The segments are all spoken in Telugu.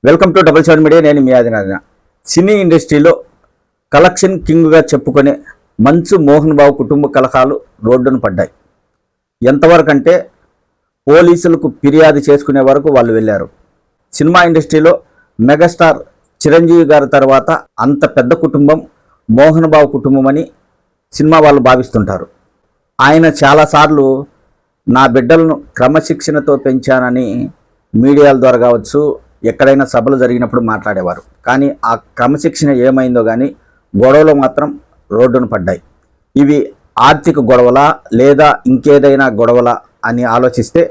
Welcome to double seven media. నేను మీ ఆదినారాయణ. సినీ ఇండస్ట్రీలో కలెక్షన్ కింగ్గా చెప్పుకునే మంచు మోహన్ బాబు కుటుంబ కలహాలు రోడ్డును పడ్డాయి. ఎంతవరకు అంటే పోలీసులకు ఫిర్యాదు చేసుకునే వరకు వాళ్ళు వెళ్ళారు. సినిమా ఇండస్ట్రీలో మెగాస్టార్ చిరంజీవి గారి తర్వాత అంత పెద్ద కుటుంబం మోహన్ బాబు కుటుంబం అని సినిమా వాళ్ళు భావిస్తుంటారు. ఆయన చాలాసార్లు నా బిడ్డలను క్రమశిక్షణతో పెంచానని మీడియాల ద్వారా కావచ్చు, ఎక్కడైనా సభలు జరిగినప్పుడు మాట్లాడేవారు. కానీ ఆ క్రమశిక్షణ ఏమైందో కానీ గొడవలు మాత్రం రోడ్డును పడ్డాయి. ఇవి ఆర్థిక గొడవలా లేదా ఇంకేదైనా గొడవలా అని ఆలోచిస్తే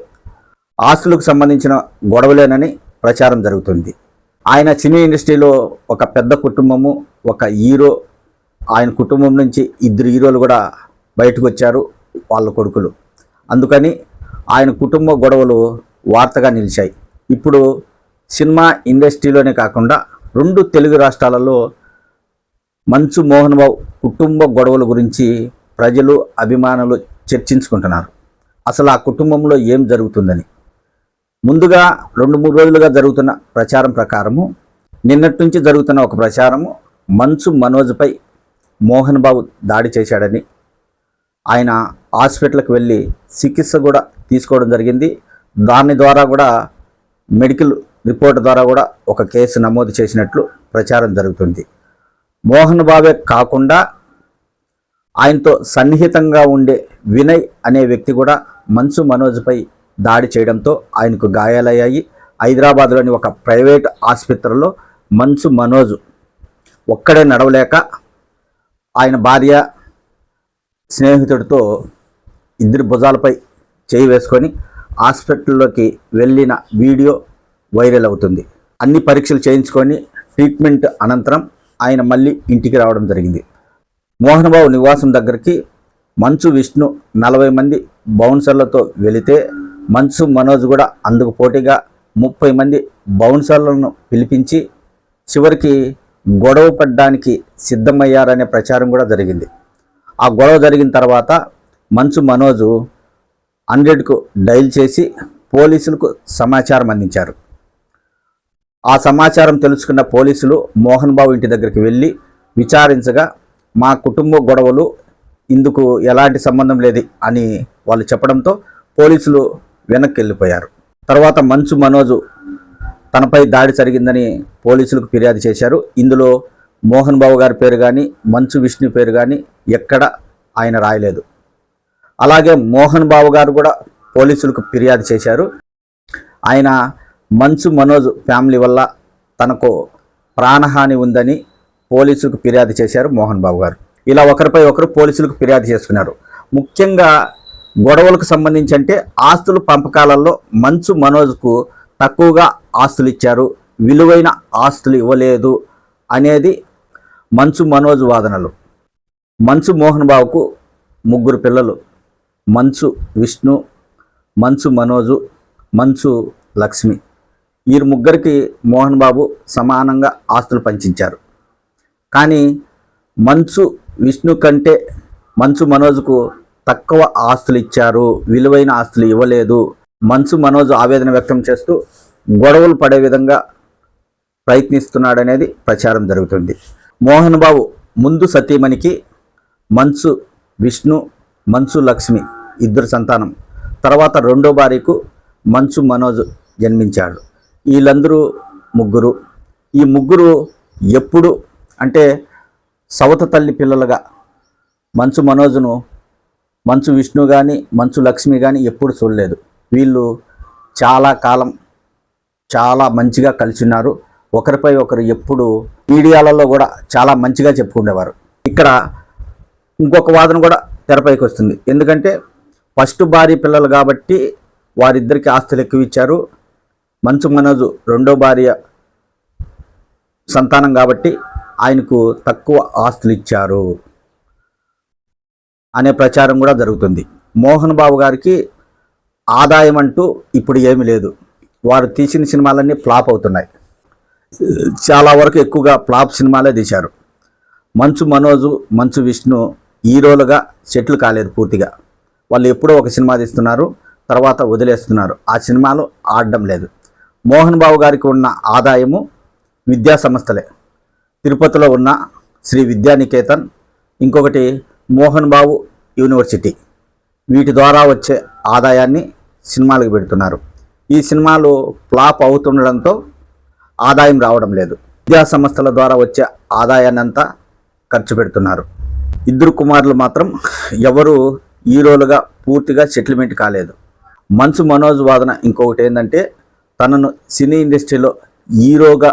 ఆస్తులకు సంబంధించిన గొడవలేనని ప్రచారం జరుగుతుంది. ఆయన సినీ ఇండస్ట్రీలో ఒక పెద్ద కుటుంబము, ఒక హీరో. ఆయన కుటుంబం నుంచి 2 హీరోలు కూడా బయటకు వచ్చారు, వాళ్ళ కొడుకులు. అందుకని ఆయన కుటుంబ గొడవలు వార్తగా నిలిచాయి. ఇప్పుడు సినిమా ఇండస్ట్రీలోనే కాకుండా 2 తెలుగు రాష్ట్రాలలో మంచు మోహన్ బాబు కుటుంబ గొడవల గురించి ప్రజలు, అభిమానులు చర్చించుకుంటున్నారు. అసలు ఆ కుటుంబంలో ఏం జరుగుతుందని. ముందుగా 2-3 రోజులుగా జరుగుతున్న ప్రచారం ప్రకారము, నిన్నటి నుంచి జరుగుతున్న ఒక ప్రచారము, మంచు మనోజ్పై మోహన్ బాబు దాడి చేశాడని, ఆయన హాస్పిటల్కి వెళ్ళి చికిత్స కూడా తీసుకోవడం జరిగింది. దాని ద్వారా కూడా మెడికల్ రిపోర్ట్ ద్వారా కూడా ఒక కేసు నమోదు చేసినట్లు ప్రచారం జరుగుతుంది. మోహన్ బాబే కాకుండా ఆయనతో సన్నిహితంగా ఉండే వినయ్ అనే వ్యక్తి కూడా మంచు మనోజ్పై దాడి చేయడంతో ఆయనకు గాయాలయ్యాయి. హైదరాబాద్లోని ఒక ప్రైవేట్ ఆసుపత్రిలో మంచు మనోజ్ ఒక్కడే నడవలేక ఆయన భార్య స్నేహితుడితో 2 భుజాలపై చేయి వేసుకొని హాస్పిటల్లోకి వెళ్ళిన వీడియో వైరల్ అవుతుంది. అన్ని పరీక్షలు చేయించుకొని ట్రీట్మెంట్ అనంతరం ఆయన మళ్ళీ ఇంటికి రావడం జరిగింది. మోహన్ బాబు నివాసం దగ్గరికి మంచు విష్ణు 40 మంది బౌన్సర్లతో వెళితే మంచు మనోజ్ కూడా అందుకు పోటీగా 30 మంది బౌన్సర్లను పిలిపించి చివరికి గొడవ పడడానికి సిద్ధమయ్యారనే ప్రచారం కూడా జరిగింది. ఆ గొడవ జరిగిన తర్వాత మంచు మనోజు 100కు డైల్ చేసి పోలీసులకు సమాచారం అందించారు. ఆ సమాచారం తెలుసుకున్న పోలీసులు మోహన్ బాబు ఇంటి దగ్గరికి వెళ్ళి విచారించగా, మా కుటుంబ గొడవలు ఇందుకు ఎలాంటి సంబంధం లేదు అని వాళ్ళు చెప్పడంతో పోలీసులు వెనక్కి వెళ్ళిపోయారు. తర్వాత మంచు మనోజు తనపై దాడి జరిగిందని పోలీసులకు ఫిర్యాదు చేశారు. ఇందులో మోహన్ బాబు గారి పేరు కానీ మంచు విష్ణు పేరు కానీ ఎక్కడ ఆయన రాయలేదు. అలాగే మోహన్ బాబు గారు కూడా పోలీసులకు ఫిర్యాదు చేశారు. ఆయన మంచు మనోజ్ ఫ్యామిలీ వల్ల తనకు ప్రాణహాని ఉందని పోలీసులకు ఫిర్యాదు చేశారు మోహన్ బాబు గారు. ఇలా ఒకరిపై ఒకరు పోలీసులకు ఫిర్యాదు చేసుకున్నారు. ముఖ్యంగా గొడవలకు సంబంధించి అంటే ఆస్తుల పంపకాలలో మంచు మనోజ్కు తక్కువగా ఆస్తులు ఇచ్చారు, విలువైన ఆస్తులు ఇవ్వలేదు అనేది మంచు మనోజ్ వాదనలు. మంచు మోహన్ బాబుకు 3 పిల్లలు, మంచు విష్ణు, మంచు మనోజు, మంచు లక్ష్మి. ఈ 3కి మోహన్ బాబు సమానంగా ఆస్తులు పంచించారు. కానీ మంచు విష్ణు కంటే మంచు మనోజ్కు తక్కువ ఆస్తులు ఇచ్చారు, విలువైన ఆస్తులు ఇవ్వలేదు. మంచు మనోజ్ ఆవేదన వ్యక్తం చేస్తూ గొడవలు పడే విధంగా ప్రయత్నిస్తున్నాడనేది ప్రచారం జరుగుతుంది. మోహన్ బాబు ముందు సతీమణికి మంచు విష్ణు, మంచు లక్ష్మి 2 సంతానం. తర్వాత రెండో భార్యకు మంచు మనోజ్ జన్మించాడు. వీళ్ళందరూ 3. ఈ 3 ఎప్పుడు అంటే సవత తల్లి పిల్లలుగా మంచు మనోజ్ను మంచు విష్ణు కానీ మంచు లక్ష్మి కానీ ఎప్పుడు చూడలేదు. వీళ్ళు చాలా కాలం చాలా మంచిగా కలిసి ఉన్నారు. ఒకరిపై ఒకరు ఎప్పుడు మీడియాలలో కూడా చాలా మంచిగా చెప్పుకునేవారు. ఇక్కడ ఇంకొక వాదన కూడా తెరపైకి వస్తుంది. ఎందుకంటే ఫస్ట్ భార్య పిల్లలు కాబట్టి వారిద్దరికి ఆస్తులు ఎక్కువ ఇచ్చారు, మంచు మనోజు రెండో భార్య సంతానం కాబట్టి ఆయనకు తక్కువ ఆస్తులు ఇచ్చారు అనే ప్రచారం కూడా జరుగుతుంది. మోహన్ బాబు గారికి ఆదాయం అంటూ ఇప్పుడు ఏమీ లేదు. వారు తీసిన సినిమాలన్నీ ఫ్లాప్ అవుతున్నాయి. చాలా వరకు ఎక్కువగా ఫ్లాప్ సినిమాలే తీశారు. మంచు మనోజు, మంచు విష్ణు హీరోలుగా సెటిల్ కాలేదు పూర్తిగా. వాళ్ళు ఎప్పుడో ఒక సినిమా తీస్తున్నారు, తర్వాత వదిలేస్తున్నారు. ఆ సినిమాలు ఆడడం లేదు. మోహన్ బాబు గారికి ఉన్న ఆదాయము విద్యా సంస్థలే. తిరుపతిలో ఉన్న శ్రీ విద్యానికేతన్, ఇంకొకటి మోహన్ బాబు యూనివర్సిటీ, వీటి ద్వారా వచ్చే ఆదాయాన్ని సినిమాలకు పెడుతున్నారు. ఈ సినిమాలు ఫ్లాప్ అవుతుండడంతో ఆదాయం రావడం లేదు. విద్యా సంస్థల ద్వారా వచ్చే ఆదాయాన్ని అంతా ఖర్చు పెడుతున్నారు. ఇద్దరు కుమారులు మాత్రం ఎవరు హీరోలుగా పూర్తిగా సెటిల్మెంట్ కాలేదు. మంచు మనోజ్ వాదన ఇంకొకటి ఏంటంటే, తనను సినీ ఇండస్ట్రీలో హీరోగా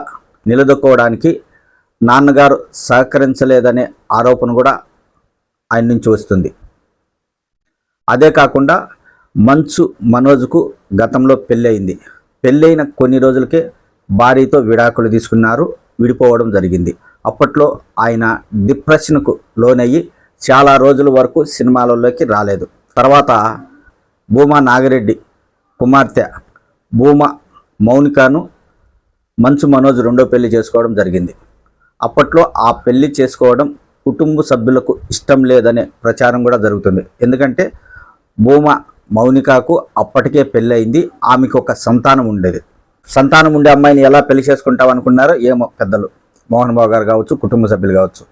నిలదొక్కోవడానికి నాన్నగారు సహకరించలేదనే ఆరోపణ కూడా ఆయన నుంచి వస్తుంది. అదే కాకుండా మంచు మనోజ్కు గతంలో పెళ్ళయింది. పెళ్ళైన కొన్ని రోజులకే భార్యతో విడాకులు తీసుకున్నారు, విడిపోవడం జరిగింది. అప్పట్లో ఆయన డిప్రెషన్కు లోనయ్యి చాలా రోజుల వరకు సినిమాలలోకి రాలేదు. తర్వాత భూమా నాగిరెడ్డి కుమార్తె భూమా మౌనికాను మంచు మనోజ్ రెండో పెళ్లి చేసుకోవడం జరిగింది. అప్పట్లో ఆ పెళ్లి చేసుకోవడం కుటుంబ సభ్యులకు ఇష్టం లేదనే ప్రచారం కూడా జరుగుతుంది. ఎందుకంటే భూమా మౌనికకు అప్పటికే పెళ్ళయింది, ఆమెకు ఒక సంతానం ఉండేది. సంతానం ఉండే అమ్మాయిని ఎలా పెళ్లి చేసుకుంటాం అనుకున్నారో ఏమో పెద్దలు, మోహన్ బాబు గారు కావచ్చు, కుటుంబ సభ్యులు కావచ్చు.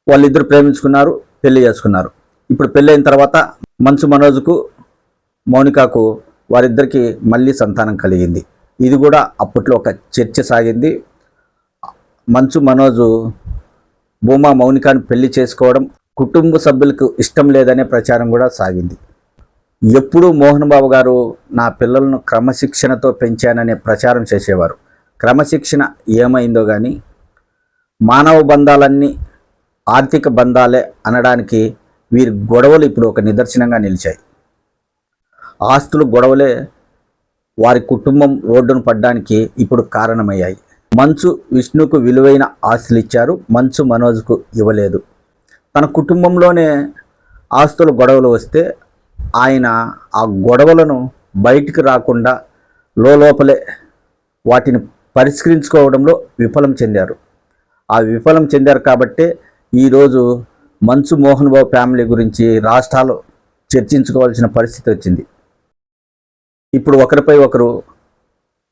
వాళ్ళిద్దరు ప్రేమించుకున్నారు, పెళ్లి చేసుకున్నారు. ఇప్పుడు పెళ్ళైన తర్వాత మంచు మనోజ్కు మౌనికకు వారిద్దరికి మళ్ళీ సంతానం కలిగింది. ఇది కూడా అప్పట్లో ఒక చర్చ సాగింది. మంచు మనోజు భూమా మౌనికాను పెళ్లి చేసుకోవడం కుటుంబ సభ్యులకు ఇష్టం లేదనే ప్రచారం కూడా సాగింది. ఎప్పుడూ మోహన్ బాబు గారు నా పిల్లలను క్రమశిక్షణతో పెంచాననే ప్రచారం చేసేవారు. క్రమశిక్షణ ఏమైందో కానీ మానవ బంధాలన్నీ ఆర్థిక బంధాలే అనడానికి వీరి గొడవలు ఇప్పుడు ఒక నిదర్శనంగా నిలిచాయి. ఆస్తులు గొడవలే వారి కుటుంబం రోడ్డును పడ్డానికి ఇప్పుడు కారణమయ్యాయి. మంచు విష్ణుకు విలువైన ఆస్తులు ఇచ్చారు, మంచు మనోజ్కు ఇవ్వలేదు. తన కుటుంబంలోనే ఆస్తుల గొడవలు వస్తే ఆయన ఆ గొడవలను బయటికి రాకుండా లోపలే వాటిని పరిష్కరించుకోవడంలో విఫలం చెందారు. ఆ విఫలం చెందారు కాబట్టే ఈరోజు మంచు మోహన్ బాబు ఫ్యామిలీ గురించి రాష్ట్రాలు చర్చించుకోవాల్సిన పరిస్థితి వచ్చింది. ఇప్పుడు ఒకరిపై ఒకరు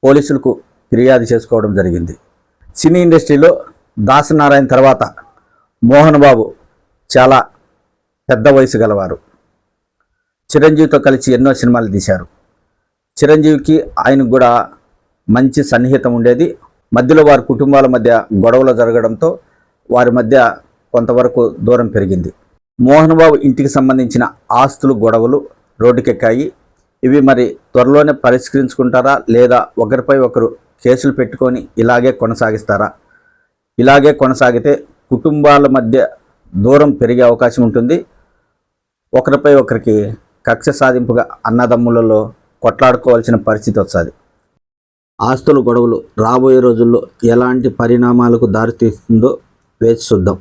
పోలీసులకు ఫిర్యాదు చేసుకోవడం జరిగింది. సినీ ఇండస్ట్రీలో దాసనారాయణ తర్వాత మోహన్ బాబు చాలా పెద్ద వయసు గలవారు. చిరంజీవితో కలిసి ఎన్నో సినిమాలు తీశారు. చిరంజీవికి ఆయనకు కూడా మంచి సన్నిహితం ఉండేది. మధ్యలో వారి కుటుంబాల మధ్య గొడవలు జరగడంతో వారి మధ్య కొంతవరకు దూరం పెరిగింది. మోహన్ బాబు ఇంటికి సంబంధించిన ఆస్తులు గొడవలు రోడ్డుకెక్కాయి. ఇవి మరి త్వరలోనే పరిష్కరించుకుంటారా, లేదా ఒకరిపై ఒకరు కేసులు పెట్టుకొని ఇలాగే కొనసాగిస్తారా? ఇలాగే కొనసాగితే కుటుంబాల మధ్య దూరం పెరిగే అవకాశం ఉంటుంది. ఒకరిపై ఒకరికి కక్ష సాధింపుగా అన్నదమ్ములలో కొట్లాడుకోవాల్సిన పరిస్థితి వస్తుంది. ఆస్తుల గొడవలు రాబోయే రోజుల్లో ఎలాంటి పరిణామాలకు దారితీస్తుందో వేచి చూద్దాం.